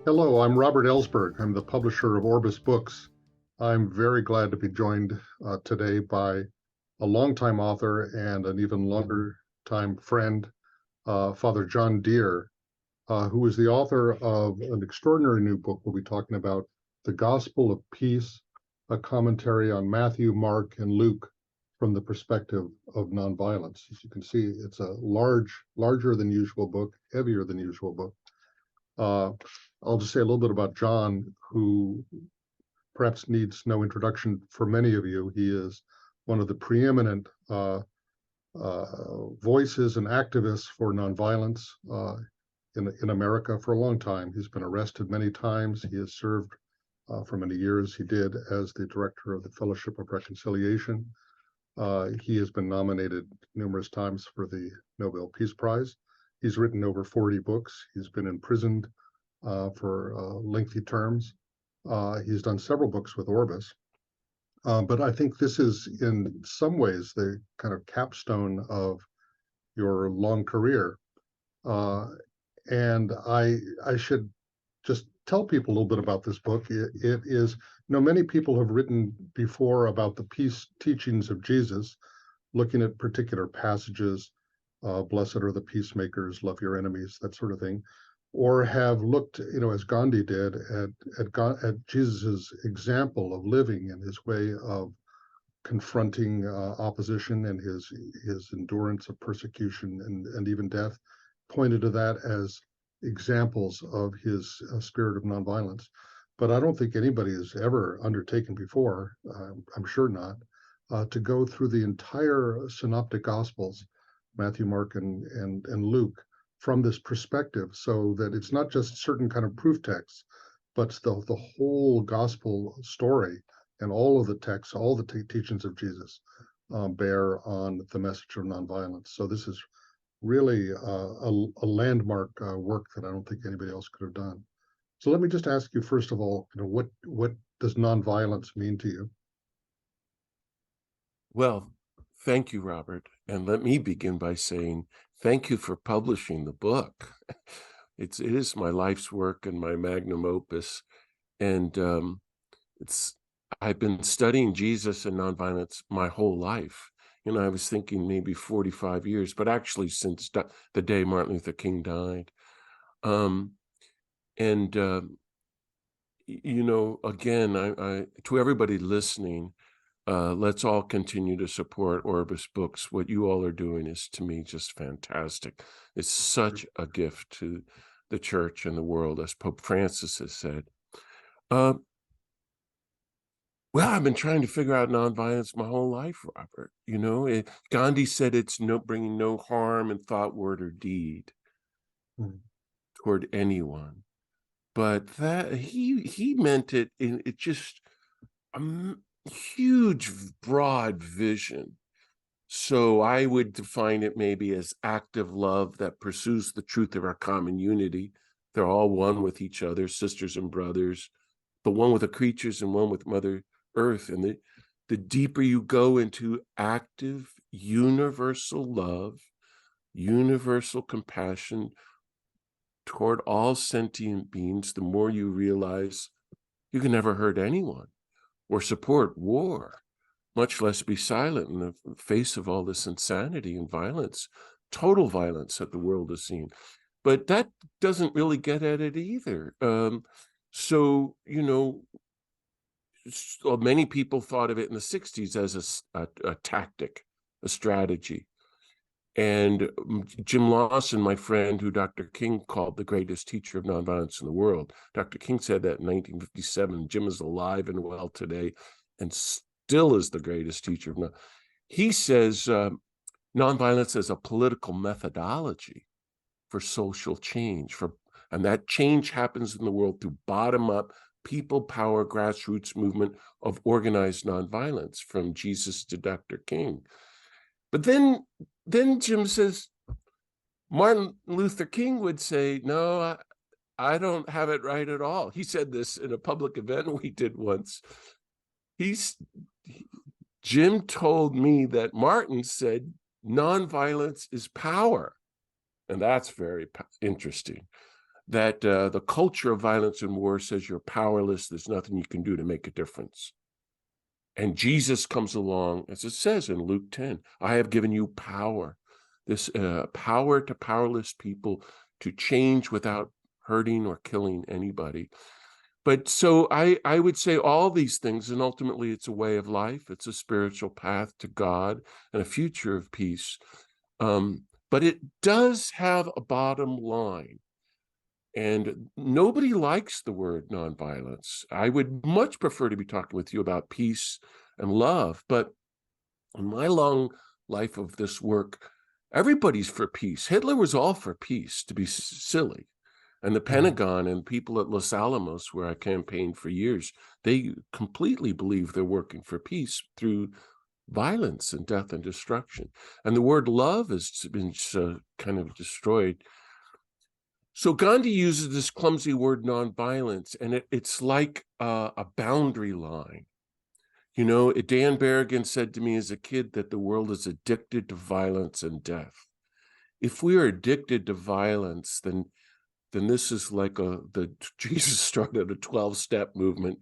Hello, I'm Robert Ellsberg. I'm the publisher of Orbis Books. I'm very glad to be joined today by a longtime author and an even longer time friend, Father John Deere, who is the author of an extraordinary new book we'll be talking about, The Gospel of Peace, a commentary on Matthew, Mark, and Luke from the perspective of nonviolence. As you can see, it's a larger than usual book, heavier than usual book. I'll just say a little bit about John, who perhaps needs no introduction for many of you. He is one of the preeminent voices and activists for nonviolence in America for a long time. He's been arrested many times. He has served for many years. He did as the director of the Fellowship of Reconciliation. He has been nominated numerous times for the Nobel Peace Prize. He's written over 40 books. He's been imprisoned for lengthy terms. He's done several books with Orbis. But I think this is in some ways the kind of capstone of your long career. And I should just tell people a little bit about this book. It is, many people have written before about the peace teachings of Jesus, looking at particular passages, blessed are the peacemakers, love your enemies, that sort of thing, or have looked, as Gandhi did, at Jesus's example of living and his way of confronting opposition and his endurance of persecution and even death, pointed to that as examples of his spirit of nonviolence. But I don't think anybody has ever undertaken before, I'm sure not, to go through the entire synoptic gospels, Matthew, Mark, and Luke, from this perspective, so that it's not just certain kind of proof texts, but the whole gospel story and all of the texts, all the teachings of Jesus bear on the message of nonviolence. So this is really a landmark work that I don't think anybody else could have done. So let me just ask you, first of all, what does nonviolence mean to you? Well, thank you, Robert. And let me begin by saying thank you for publishing the book. It is my life's work and my magnum opus. And I've been studying Jesus and nonviolence my whole life. I was thinking maybe 45 years, but actually since the day Martin Luther King died. Again, I to everybody listening, let's all continue to support Orbis Books. What you all are doing is, to me, just fantastic. It's such a gift to the church and the world, as Pope Francis has said. Well, I've been trying to figure out nonviolence my whole life, Robert. Gandhi said it's bringing no harm in thought, word, or deed toward anyone. But that he meant it in just a huge, broad vision. So I would define it maybe as active love that pursues the truth of our common unity. They're all one with each other, sisters and brothers, but one with the creatures and one with Mother Earth. And the deeper you go into active, universal love, universal compassion toward all sentient beings, the more you realize you can never hurt anyone or support war, much less be silent in the face of all this insanity and violence, total violence that the world has seen. But that doesn't really get at it either. So many people thought of it in the 60s as a tactic, a strategy. And Jim Lawson, my friend, who Dr. King called the greatest teacher of nonviolence in the world, Dr. King said that in 1957. Jim is alive and well today and still is the greatest teacher of nonviolence. He says nonviolence is a political methodology for social change, and that change happens in the world through bottom-up, people power, grassroots movement of organized nonviolence, from Jesus to Dr. King. But then Jim says, Martin Luther King would say, no, I don't have it right at all. He said this in a public event we did once. Jim told me that Martin said nonviolence is power. And that's very interesting. that the culture of violence and war says you're powerless, there's nothing you can do to make a difference. And Jesus comes along, as it says in Luke 10, I have given you power, this power to powerless people to change without hurting or killing anybody. But so I would say all these things, and ultimately it's a way of life, it's a spiritual path to God and a future of peace. But it does have a bottom line. And nobody likes the word nonviolence. I would much prefer to be talking with you about peace and love. But in my long life of this work, everybody's for peace. Hitler was all for peace, to be silly. And the Pentagon and people at Los Alamos, where I campaigned for years, they completely believe they're working for peace through violence and death and destruction. And the word love has been kind of destroyed. So Gandhi uses this clumsy word nonviolence, and it's like a boundary line. You know, Dan Berrigan said to me as a kid that the world is addicted to violence and death. If we are addicted to violence, then this is like Jesus started a 12-step movement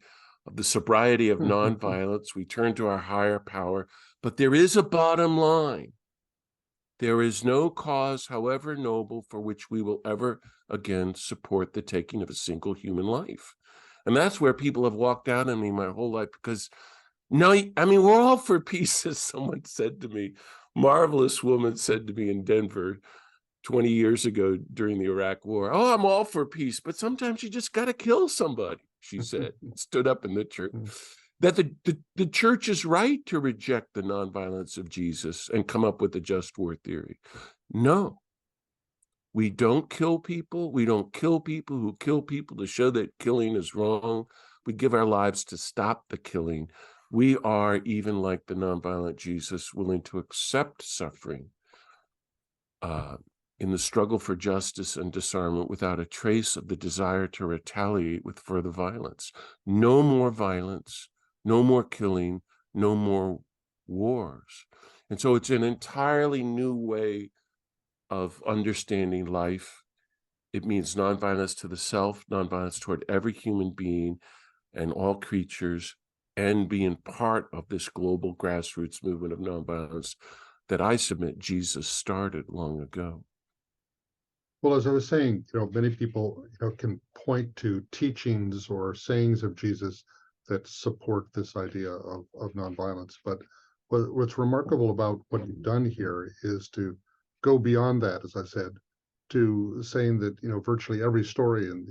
of the sobriety of nonviolence. We turn to our higher power, but there is a bottom line. There is no cause, however noble, for which we will ever again support the taking of a single human life. And that's where people have walked out on me my whole life, because no, I mean, we're all for peace, as someone said to me. Marvelous woman said to me in Denver 20 years ago during the Iraq War, oh, I'm all for peace, but sometimes you just got to kill somebody, she said, stood up in the church. That the church is right to reject the nonviolence of Jesus and come up with the just war theory. No, we don't kill people. We don't kill people who kill people to show that killing is wrong. We give our lives to stop the killing. We are, even like the nonviolent Jesus, willing to accept suffering in the struggle for justice and disarmament without a trace of the desire to retaliate with further violence. No more violence, no more killing, no more wars. And so it's an entirely new way of understanding life. It means nonviolence to the self, nonviolence toward every human being and all creatures, and being part of this global grassroots movement of nonviolence that I submit Jesus started long ago. Well, as I was saying, many people, can point to teachings or sayings of Jesus that support this idea of nonviolence. But what's remarkable about what you've done here is to go beyond that, as I said, to saying that virtually every story in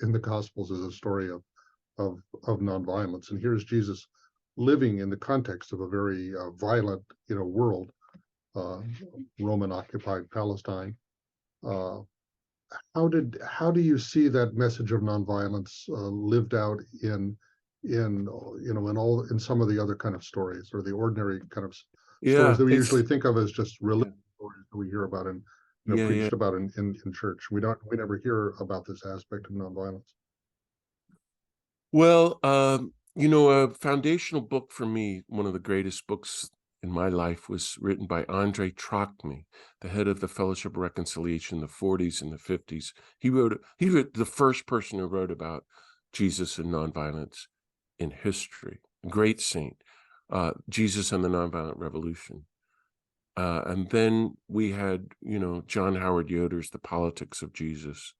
the Gospels is a story of nonviolence. And here's Jesus living in the context of a very violent world, Roman occupied Palestine. How do you see that message of nonviolence lived out in some of the other kind of stories, or the ordinary kind of stories that we usually think of as just religious stories that we hear about and preached about in church? We never hear about this aspect of nonviolence. Well, a foundational book for me, one of the greatest books in my life, was written by Andrei Trochny, the head of the Fellowship of Reconciliation in the 40s and the 50s. He wrote the first person who wrote about Jesus and nonviolence in history. Great saint, Jesus and the Nonviolent Revolution. And then we had, John Howard Yoder's The Politics of Jesus.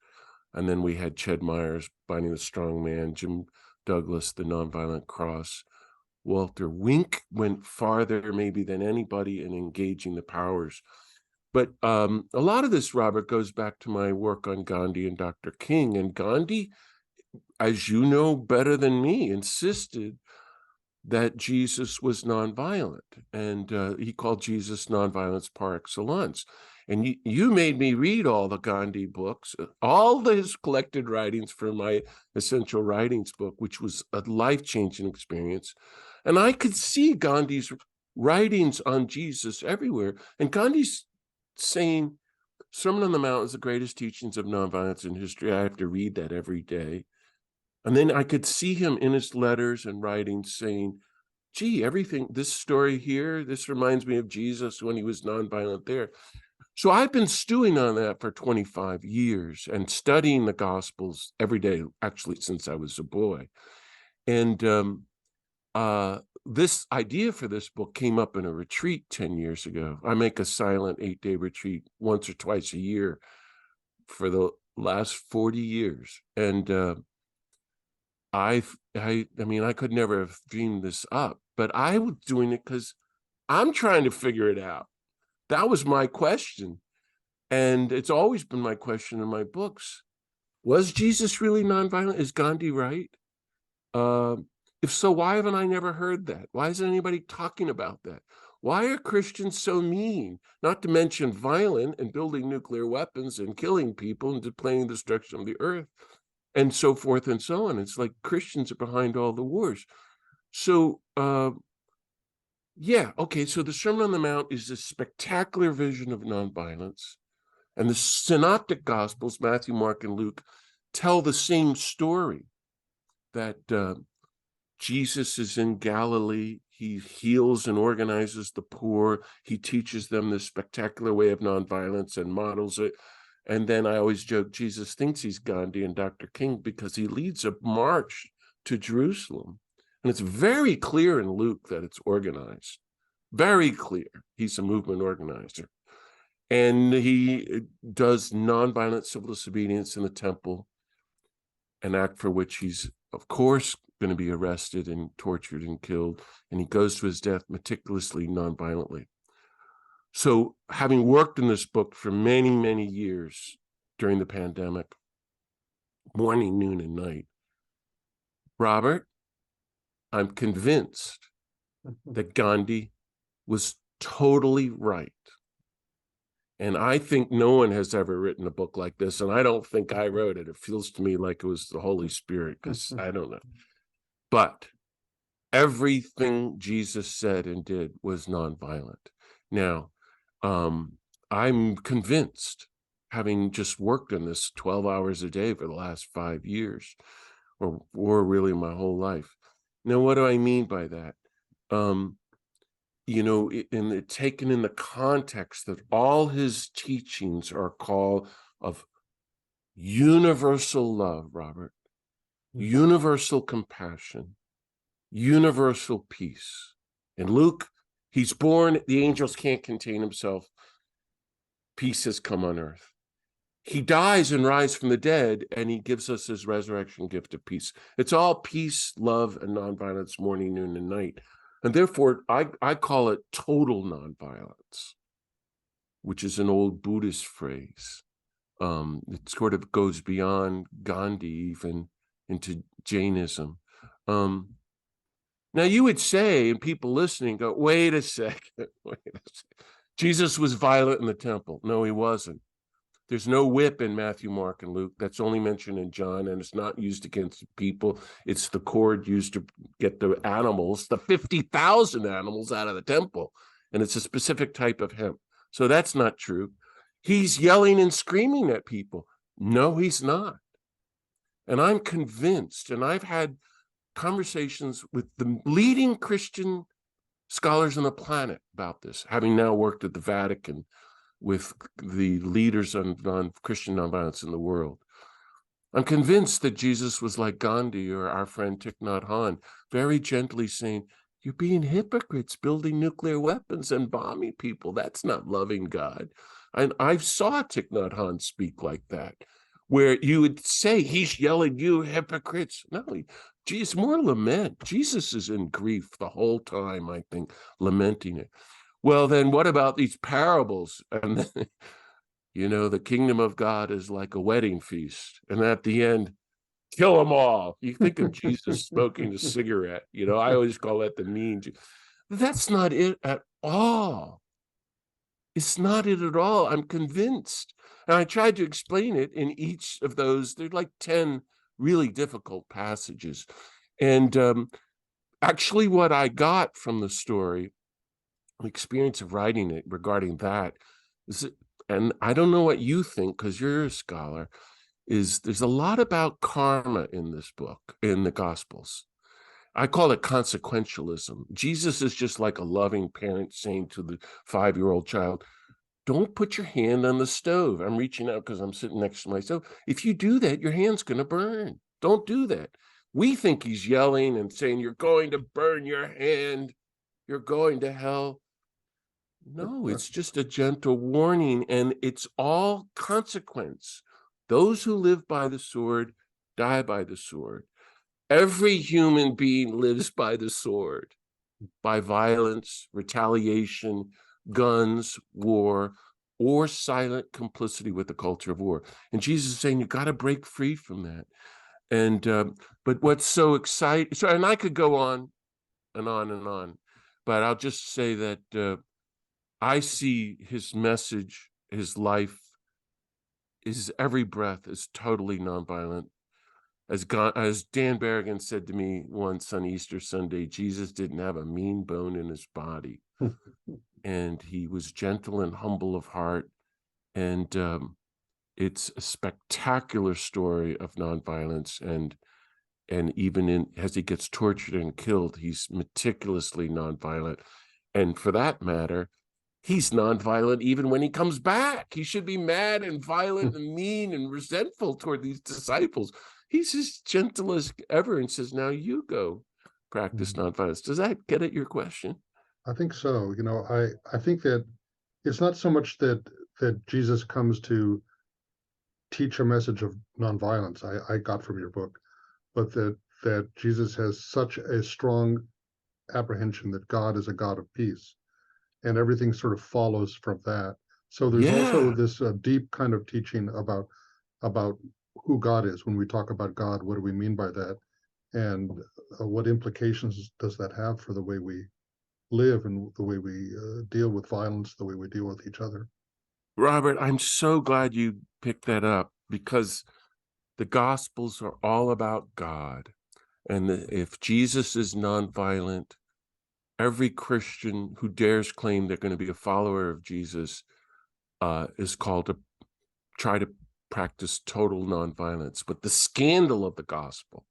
And then we had Ched Myers, Binding the Strong Man, Jim Douglas, The Nonviolent Cross. Walter Wink went farther maybe than anybody in engaging the powers. But a lot of this, Robert, goes back to my work on Gandhi and Dr. King. And Gandhi, as you know better than me, insisted that Jesus was nonviolent. And he called Jesus nonviolence par excellence. And you made me read all the Gandhi books, all his collected writings for my Essential Writings book, which was a life-changing experience. And I could see Gandhi's writings on Jesus everywhere. And Gandhi's saying, Sermon on the Mount is the greatest teachings of nonviolence in history. I have to read that every day. And then I could see him in his letters and writings saying, gee, this story here, this reminds me of Jesus when he was nonviolent there. So I've been stewing on that for 25 years and studying the Gospels every day, actually, since I was a boy. And this idea for this book came up in a retreat 10 years ago. I make a silent 8-day retreat once or twice a year for the last 40 years. And I mean, I could never have dreamed this up, but I was doing it because I'm trying to figure it out. That was my question. And it's always been my question in my books. Was Jesus really nonviolent? Is Gandhi right? If so, why haven't I never heard that? Why isn't anybody talking about that? Why are Christians so mean? Not to mention violent and building nuclear weapons and killing people and planning the destruction of the earth and so forth and so on. It's like Christians are behind all the wars. So, yeah, okay, so the Sermon on the Mount is a spectacular vision of nonviolence. And the synoptic Gospels, Matthew, Mark, and Luke, tell the same story, that Jesus is in Galilee. He heals and organizes the poor. He teaches them this spectacular way of nonviolence and models it. And then I always joke, Jesus thinks he's Gandhi and Dr. King because he leads a march to Jerusalem. And it's very clear in Luke that it's organized. Very clear. He's a movement organizer. And he does nonviolent civil disobedience in the temple, an act for which he's, of course, going to be arrested and tortured and killed. And he goes to his death meticulously, nonviolently. So having worked in this book for many, many years during the pandemic, morning, noon, and night, Robert, I'm convinced that Gandhi was totally right. And I think no one has ever written a book like this, and I don't think I wrote it. It feels to me like it was the Holy Spirit, because I don't know. But everything Jesus said and did was nonviolent. Now, I'm convinced, having just worked in this 12 hours a day for the last 5 years, or really my whole life. Now, what do I mean by that? You know, taken in the context that all his teachings are a call of universal love, Robert, universal compassion, universal peace. In Luke, he's born, the angels can't contain himself. Peace has come on earth. He dies and rises from the dead, and he gives us his resurrection gift of peace. It's all peace, love, and nonviolence, morning, noon, and night. And therefore, I call it total nonviolence, which is an old Buddhist phrase. It sort of goes beyond Gandhi, even into Jainism. Now, you would say, and people listening go, wait a second. Jesus was violent in the temple. No, he wasn't. There's no whip in Matthew, Mark, and Luke. That's only mentioned in John, and it's not used against people. It's the cord used to get the animals, the 50,000 animals out of the temple. And it's a specific type of hemp. So that's not true. He's yelling and screaming at people. No, he's not. And I'm convinced, and I've had conversations with the leading Christian scholars on the planet about this, having now worked at the Vatican with the leaders on Christian nonviolence in the world. I'm convinced that Jesus was like Gandhi or our friend Thich Nhat Hanh, very gently saying, you're being hypocrites, building nuclear weapons and bombing people. That's not loving God. And I saw Thich Nhat Hanh speak like that, where you would say, he's yelling, you hypocrites. No, it's more lament. Jesus is in grief the whole time, I think, lamenting it. Well, then what about these parables? And then, you know, the kingdom of God is like a wedding feast. And at the end, kill them all. You think of Jesus smoking a cigarette. You know, I always call that the mean. That's not it at all. It's not it at all. I'm convinced. And I tried to explain it in each of those. There are like 10 really difficult passages. And actually what I got from the story, the experience of writing it regarding that is, and I don't know what you think because you're a scholar, is there's a lot about karma in this book, in the Gospels. I call it consequentialism. Jesus is just like a loving parent saying to the 5-year-old child, don't put your hand on the stove. I'm reaching out because I'm sitting next to my stove. If you do that, your hand's going to burn. Don't do that. We think he's yelling and saying, you're going to burn your hand. You're going to hell. No, it's just a gentle warning, and it's all consequence. Those who live by the sword die by the sword. Every human being lives by the sword, by violence, retaliation, guns, war, or silent complicity with the culture of war. And Jesus is saying, you got to break free from that. And but what's so exciting, so, and I could go on and on and on, but I'll just say that I see his message, his life, his every breath is totally nonviolent. As Dan Berrigan said to me once on Easter Sunday, Jesus didn't have a mean bone in his body. And he was gentle and humble of heart. And it's a spectacular story of nonviolence. And even as he gets tortured and killed, he's meticulously nonviolent. And for that matter, he's nonviolent even when he comes back. He should be mad and violent and mean and resentful toward these disciples. He's as gentle as ever and says, now you go practice nonviolence. Does that get at your question? I think so. I think that it's not so much that Jesus comes to teach a message of nonviolence, I got from your book, but that Jesus has such a strong apprehension that God is a God of peace, and everything sort of follows from that. So there's also this deep kind of teaching about who God is. When we talk about God, what do we mean by that? And what implications does that have for the way we live and the way we deal with violence, the way we deal with each other? Robert, I'm so glad you picked that up, because the Gospels are all about God. And if Jesus is nonviolent, every Christian who dares claim they're going to be a follower of Jesus is called to try to practice total nonviolence. But the scandal of the gospel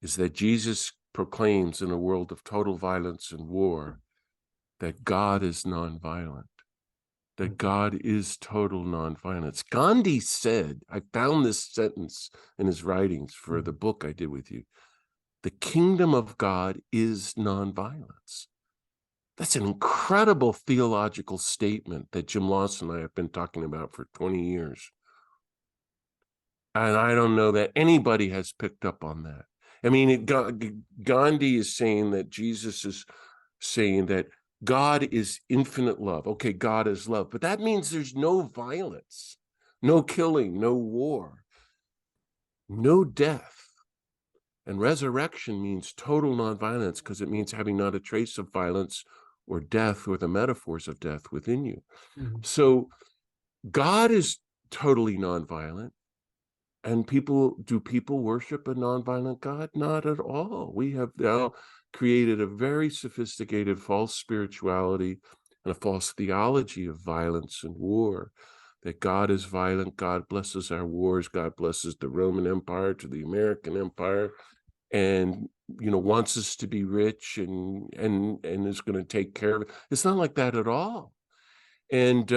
is that Jesus proclaims in a world of total violence and war that God is nonviolent, that God is total nonviolence. Gandhi said, I found this sentence in his writings for the book I did with you, the kingdom of God is nonviolence. That's an incredible theological statement that Jim Lawson and I have been talking about for 20 years. And I don't know that anybody has picked up on that. I mean, Gandhi is saying that Jesus is saying that God is infinite love. Okay, God is love, but that means there's no violence, no killing, no war, no death. And resurrection means total nonviolence, because it means having not a trace of violence or death or the metaphors of death within you. So God is totally nonviolent. And do people worship a nonviolent God? Not at all. We have now created a very sophisticated false spirituality and a false theology of violence and war, that God is violent, God blesses our wars, God blesses the Roman Empire to the American Empire, and wants us to be rich and is going to take care of it. It's not like that at all. And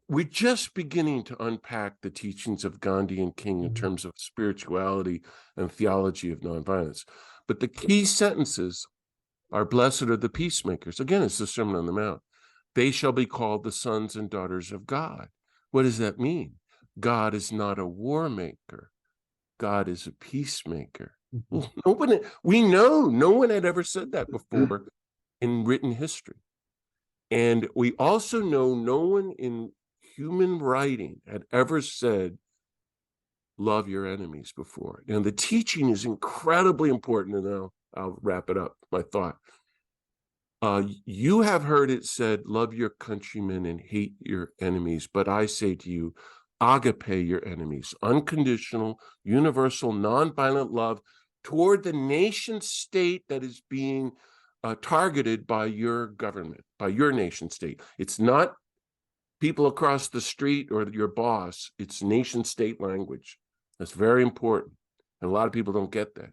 we're just beginning to unpack the teachings of Gandhi and King in terms of spirituality and theology of nonviolence. But the key sentences are, blessed are the peacemakers. Again, it's the Sermon on the Mount. They shall be called the sons and daughters of God. What does that mean? God is not a war maker. God is a peacemaker. Well, we know no one had ever said that before in written history. And we also know no one in human writing had ever said, love your enemies before. And the teaching is incredibly important. And now I'll wrap it up, my thought. You have heard it said, love your countrymen and hate your enemies. But I say to you, agape your enemies, unconditional, universal, nonviolent love toward the nation state that is being targeted by your government, by your nation state. It's not people across the street or your boss. It's nation state language. That's very important. And a lot of people don't get that.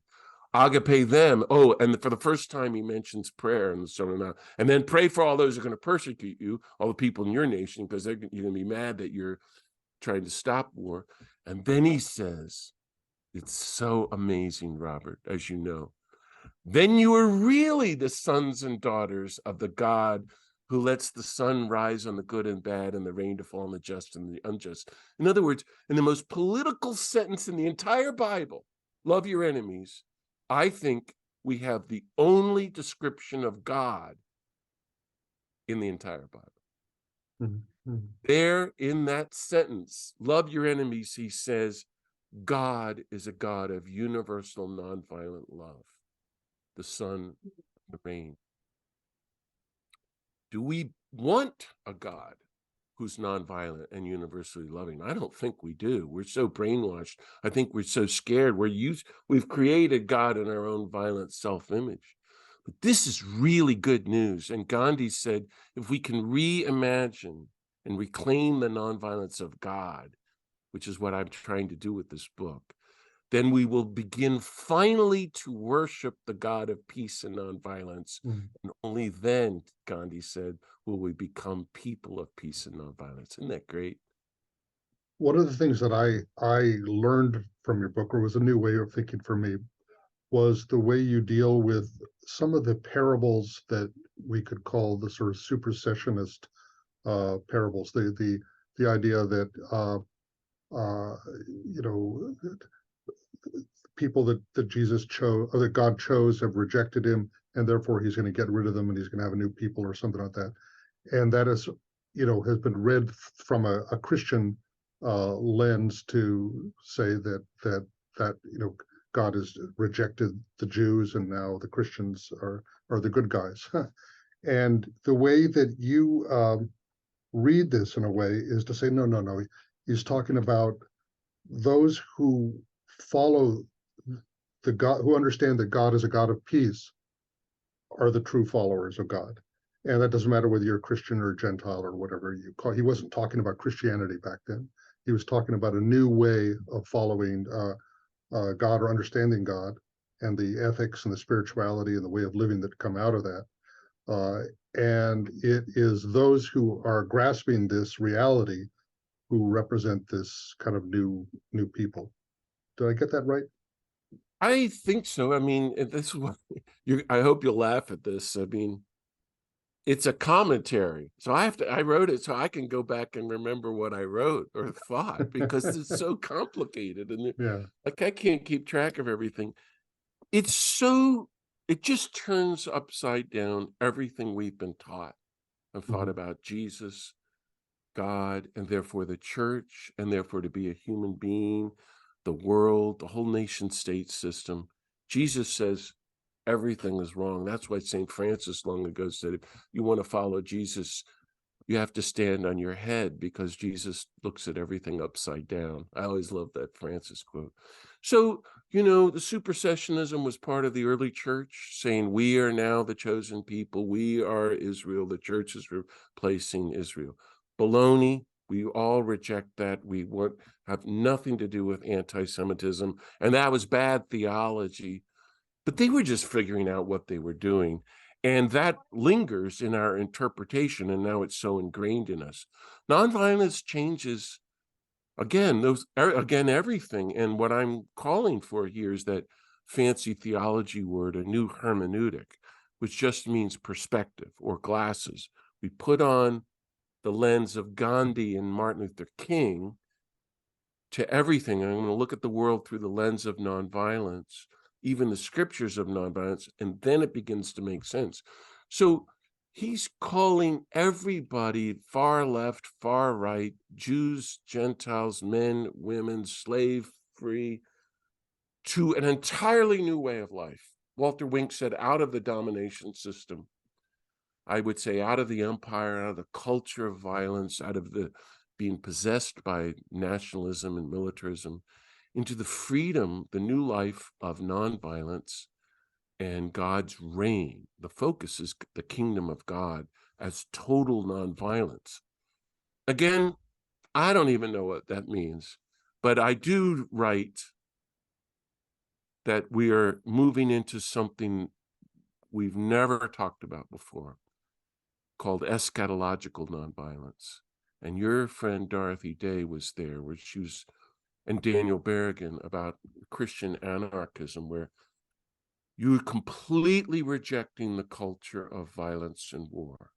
agape them. Oh, and for the first time he mentions prayer in the Sermon on the Mount. And then pray for all those who are going to persecute you, all the people in your nation, because you're going to be mad that you're trying to stop war. And then he says, it's so amazing, Robert, as you know, then you are really the sons and daughters of the God who lets the sun rise on the good and bad and the rain to fall on the just and the unjust. In other words, in the most political sentence in the entire Bible, love your enemies, I think we have the only description of God in the entire Bible. Mm-hmm. There in that sentence, love your enemies, he says, God is a God of universal nonviolent love. The sun, the rain. Do we want a God who's nonviolent and universally loving? I don't think we do. We're so brainwashed. I think we're so scared. We've created God in our own violent self-image. But this is really good news. And Gandhi said, if we can reimagine and reclaim the nonviolence of God, which is what I'm trying to do with this book, then we will begin finally to worship the God of peace and nonviolence. Mm. And only then, Gandhi said, will we become people of peace and nonviolence. Isn't that great? One of the things that I learned from your book, or was a new way of thinking for me, was the way you deal with some of the parables that we could call the sort of supersessionist parables. The idea that you know, people that Jesus chose, or that God chose, have rejected him, and therefore he's going to get rid of them, and he's going to have a new people or something like that. And that is, has been read from a Christian lens to say that God has rejected the Jews, and now the Christians are the good guys. And the way that you read this in a way is to say, no. He's talking about those who follow the God, who understand that God is a God of peace, are the true followers of God. And that doesn't matter whether you're a Christian or a Gentile or whatever you call. He wasn't talking about Christianity back then. He was talking about a new way of following God, or understanding God, and the ethics and the spirituality and the way of living that come out of that. And it is those who are grasping this reality who represent this kind of new people. Did I get that right? I think so. I mean, this is I hope you'll laugh at this. I mean, it's a commentary. So I wrote it so I can go back and remember what I wrote or thought, because it's so complicated. And yeah, like, I can't keep track of everything. It just turns upside down everything we've been taught and thought about Jesus, God, and therefore the church, and therefore to be a human being, the world, the whole nation state system. Jesus says everything is wrong. That's why St. Francis long ago said, if you want to follow Jesus, you have to stand on your head, because Jesus looks at everything upside down. I always love that Francis quote. So, the supersessionism was part of the early church, saying we are now the chosen people. We are Israel. The church is replacing Israel. Baloney. We all reject that. We have nothing to do with anti-Semitism. And that was bad theology. But they were just figuring out what they were doing. And that lingers in our interpretation, and now it's so ingrained in us. Nonviolence changes, again, everything. And what I'm calling for here is that fancy theology word, a new hermeneutic, which just means perspective or glasses. We put on the lens of Gandhi and Martin Luther King to everything. And I'm going to look at the world through the lens of nonviolence, even the scriptures of nonviolence, and then it begins to make sense. So he's calling everybody, far left, far right, Jews, Gentiles, men, women, slave free, to an entirely new way of life. Walter Wink said, out of the domination system. I would say out of the empire, out of the culture of violence, out of the being possessed by nationalism and militarism, into the freedom, the new life of nonviolence and God's reign. The focus is the kingdom of God as total nonviolence. Again, I don't even know what that means, but I do write that we are moving into something we've never talked about before, called eschatological nonviolence. And your friend Dorothy Day was there, where she was, and Daniel Berrigan, about Christian anarchism, where you're completely rejecting the culture of violence and war.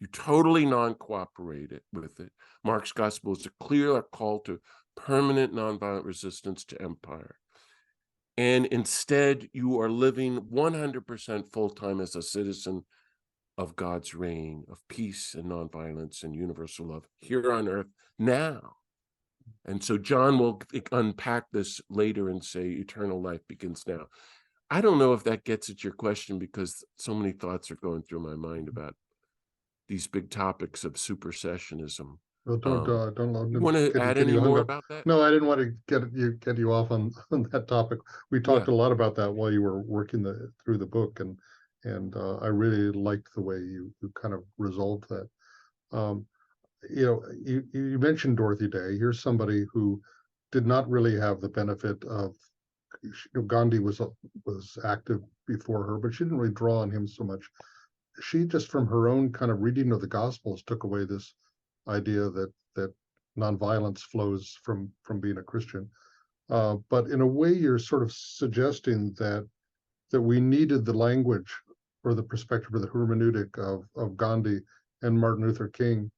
You totally non-cooperate with it. Mark's gospel is a clear call to permanent nonviolent resistance to empire. And instead, you are living 100% full-time as a citizen of God's reign of peace and nonviolence and universal love here on earth now. And so John will unpack this later and say eternal life begins now. I don't know if that gets at your question, because so many thoughts are going through my mind about these big topics of supersessionism. Well, don't You want to add get any you hung more up. about that? No, I didn't want to get you off on that topic. We talked Yeah. a lot about that while you were working through the book, and I really liked the way you kind of resolved that. Um, you mentioned Dorothy Day. Here's somebody who did not really have the benefit of, Gandhi was active before her, but she didn't really draw on him so much. She just, from her own kind of reading of the Gospels, took away this idea that nonviolence flows from being a Christian. But in a way, you're sort of suggesting that we needed the language or the perspective or the hermeneutic of Gandhi and Martin Luther King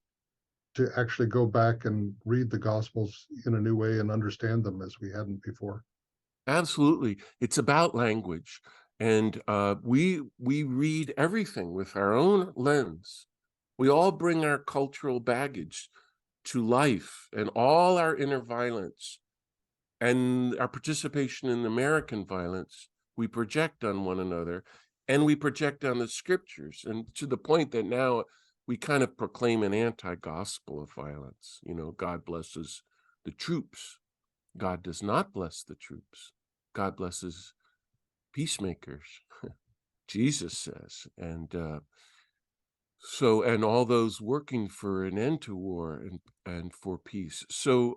to actually go back and read the Gospels in a new way and understand them as we hadn't before. Absolutely. It's about language. And we read everything with our own lens. We all bring our cultural baggage to life, and all our inner violence and our participation in American violence, we project on one another, and we project on the scriptures, and to the point that now we kind of proclaim an anti-gospel of violence. God blesses the troops. God does not bless the troops. God blesses peacemakers, Jesus says. And and all those working for an end to war and for peace. So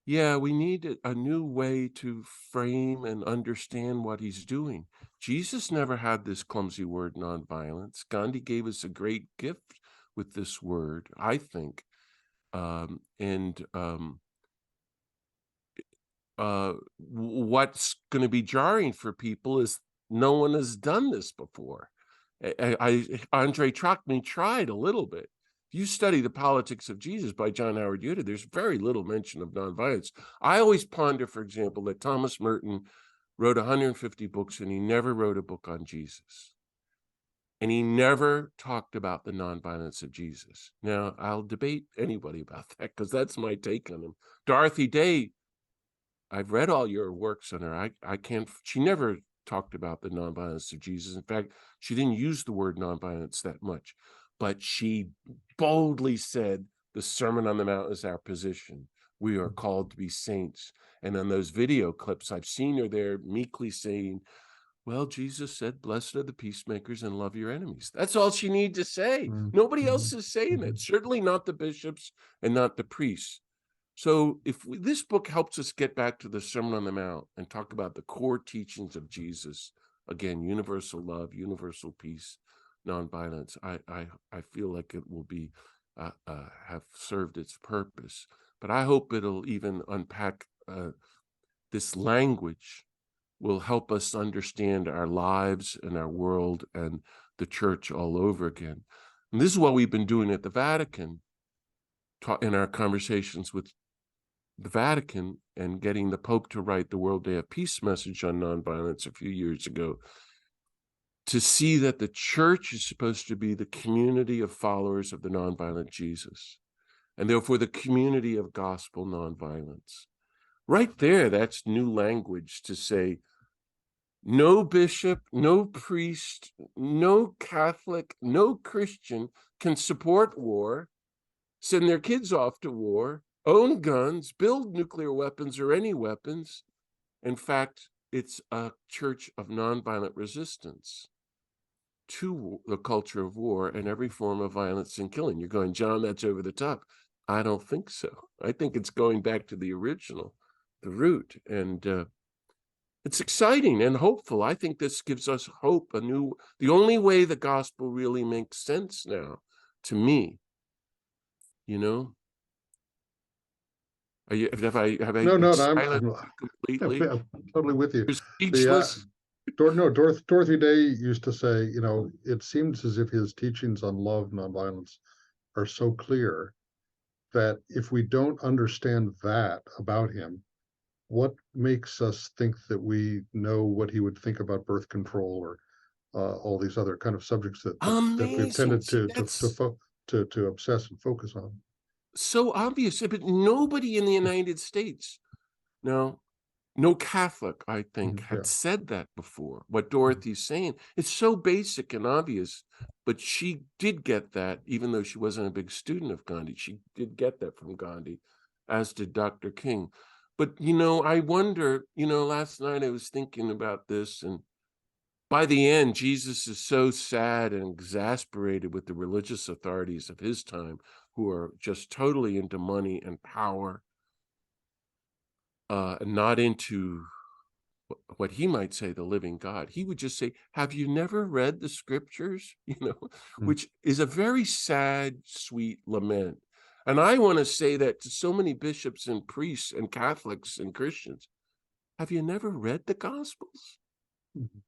yeah, we need a new way to frame and understand what he's doing. Jesus never had this clumsy word, nonviolence. Gandhi gave us a great gift with this word, I think. What's going to be jarring for people is no one has done this before. Andre Trachman tried a little bit. If you study The Politics of Jesus by John Howard Uda, there's very little mention of nonviolence. I always ponder, for example, that Thomas Merton wrote 150 books and he never wrote a book on Jesus. And he never talked about the nonviolence of Jesus. Now, I'll debate anybody about that, because that's my take on him. Dorothy Day, I've read all your works on her. I can't, she never talked about the nonviolence of Jesus. In fact, she didn't use the word nonviolence that much, but she boldly said the Sermon on the Mount is our position. We are called to be saints. And on those video clips, I've seen her there meekly saying, well, Jesus said, blessed are the peacemakers and love your enemies. That's all she needed to say. Nobody else is saying it. Certainly not the bishops and not the priests. So if this book helps us get back to the Sermon on the Mount and talk about the core teachings of Jesus, again, universal love, universal peace, nonviolence, I feel like it will be have served its purpose. But I hope it'll even unpack this language will help us understand our lives and our world and the church all over again. And this is what we've been doing at the Vatican in our conversations with the Vatican, and getting the Pope to write the World Day of Peace message on nonviolence a few years ago, to see that the church is supposed to be the community of followers of the nonviolent Jesus, and therefore the community of gospel nonviolence. Right there, that's new language to say, no bishop, no priest, no Catholic, no Christian can support war, send their kids off to war, own guns, build nuclear weapons or any weapons. In fact, it's a church of nonviolent resistance to the culture of war and every form of violence and killing. You're going, John, that's over the top. I don't think so. I think it's going back to the original, the root. And It's exciting and hopeful. I think this gives us hope, the only way the gospel really makes sense now, to me, you know? Have I No, no, silenced you completely? I'm totally with you. You're The speechless? Dorothy Day used to say, it seems as if his teachings on love, nonviolence are so clear that if we don't understand that about him, what makes us think that we know what he would think about birth control or all these other kind of subjects that we've Amazing. tended See, to that's obsess and focus on. so obvious, but nobody in the United States, no Catholic, I think, Yeah. had said that before. What Mhm. Dorothy's saying, it's so basic and obvious, but she did get that, even though she wasn't a big student of Gandhi. She did get that from Gandhi, as did Dr. King. But, I wonder, last night I was thinking about this, and by the end, Jesus is so sad and exasperated with the religious authorities of his time, who are just totally into money and power, and not into what he might say, the living God. He would just say, have you never read the scriptures? Which is a very sad, sweet lament. And I want to say that to so many bishops and priests and Catholics and Christians. Have you never read the Gospels? Mhm.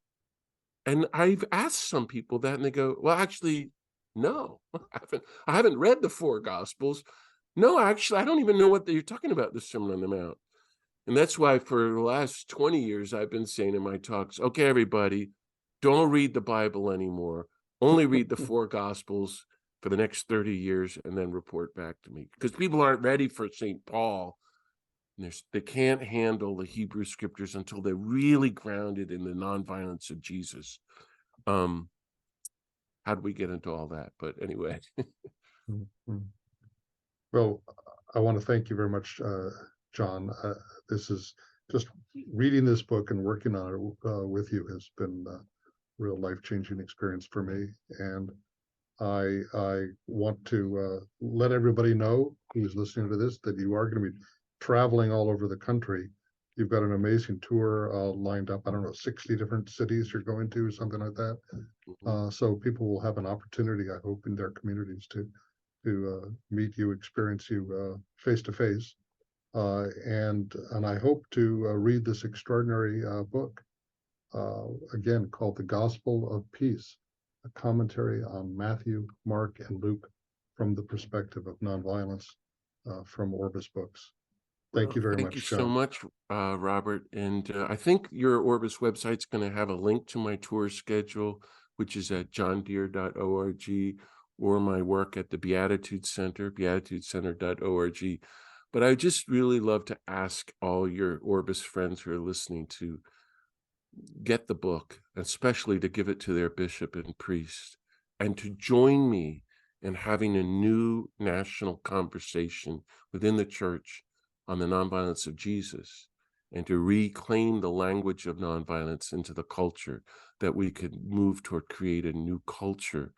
And I've asked some people that, and they go, well, actually, no, I haven't read the 4 Gospels. No, actually, I don't even know what you're talking about, the Sermon on the Mount. And that's why for the last 20 years, I've been saying in my talks, okay, everybody, don't read the Bible anymore. Only read the 4 Gospels for the next 30 years and then report back to me. Because people aren't ready for St. Paul. And they can't handle the Hebrew scriptures until they're really grounded in the nonviolence of Jesus. How do we get into all that? But anyway. Mhm. Well, I want to thank you very much, John. This is just reading this book and working on it with you has been a real life-changing experience for me. And I want to let everybody know who's listening to this that you are going to be traveling all over the country. You've got an amazing tour lined up. I don't know, 60 different cities you're going to, something like that. So people will have an opportunity, I hope, in their communities to meet you, experience you face to face, and I hope to read this extraordinary book again called "The Gospel of Peace," a commentary on Matthew, Mark, and Luke from the perspective of nonviolence from Orbis Books. Thank you very Thank you much, so John. much, Robert. And I think your Orbis website's going to have a link to my tour schedule, which is at johndeere.org, or my work at the Beatitude Center, beatitudecenter.org. But I just really love to ask all your Orbis friends who are listening to get the book, especially to give it to their bishop and priest, and to join me in having a new national conversation within the church on the nonviolence of Jesus, and to reclaim the language of nonviolence into the culture, that we could move toward create a new culture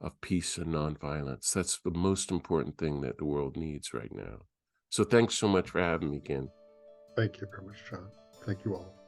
of peace and nonviolence. That's the most important thing that the world needs right now. So thanks so much for having me again. Thank you very much, John. Thank you all.